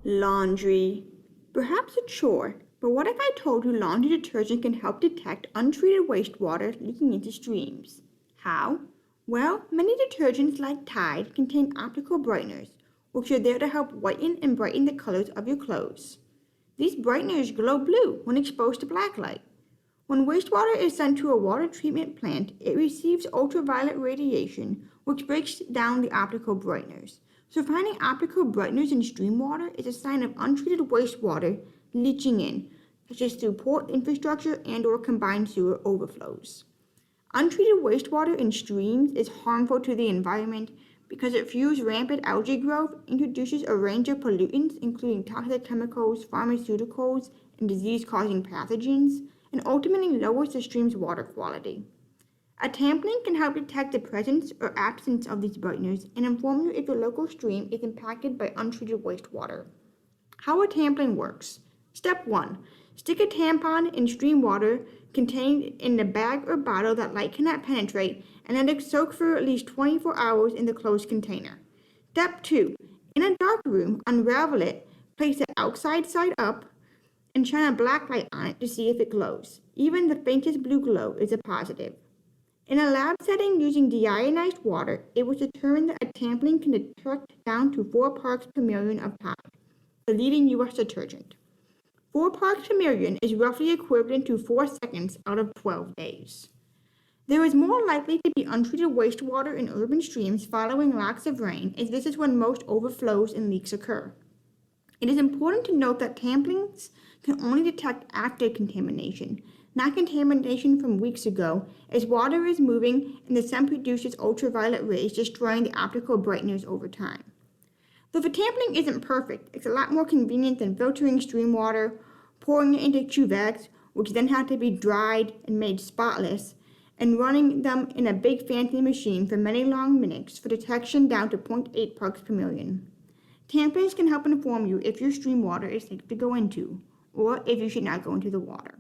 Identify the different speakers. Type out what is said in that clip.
Speaker 1: Laundry. Perhaps a chore, but what if I told you laundry detergent can help detect untreated wastewater leaking into streams? How? Well, many detergents like Tide contain optical brighteners, which are there to help whiten and brighten the colors of your clothes. These brighteners glow blue when exposed to black light. When wastewater is sent to a water treatment plant, it receives ultraviolet radiation, which breaks down the optical brighteners. So finding optical brighteners in stream water is a sign of untreated wastewater leaching in, such as through port infrastructure and/or combined sewer overflows. Untreated wastewater in streams is harmful to the environment because it fuels rampant algae growth, introduces a range of pollutants including toxic chemicals, pharmaceuticals, and disease-causing pathogens, and ultimately lowers the stream's water quality. A tampon can help detect the presence or absence of these brighteners and inform you if your local stream is impacted by untreated wastewater. How a tampon works. Step 1. Stick a tampon in stream water contained in the bag or bottle that light cannot penetrate and let it soak for at least 24 hours in the closed container. Step 2. In a dark room, unravel it, place it outside side up, and shine a black light on it to see if it glows. Even the faintest blue glow is a positive. In a lab setting using deionized water, it was determined that a tampon can detect down to 4 parts per million of Tide, the leading U.S. detergent. 4 parts per million is roughly equivalent to 4 seconds out of 12 days. There is more likely to be untreated wastewater in urban streams following lacks of rain, as this is when most overflows and leaks occur. It is important to note that tampons can only detect after contamination, not contamination from weeks ago, as water is moving and the sun produces ultraviolet rays, destroying the optical brighteners over time. Though the tampon isn't perfect, it's a lot more convenient than filtering stream water, pouring it into cuvettes, which then have to be dried and made spotless, and running them in a big fancy machine for many long minutes for detection down to 0.8 parts per million. Tampons can help inform you if your stream water is safe to go into, or if you should not go into the water.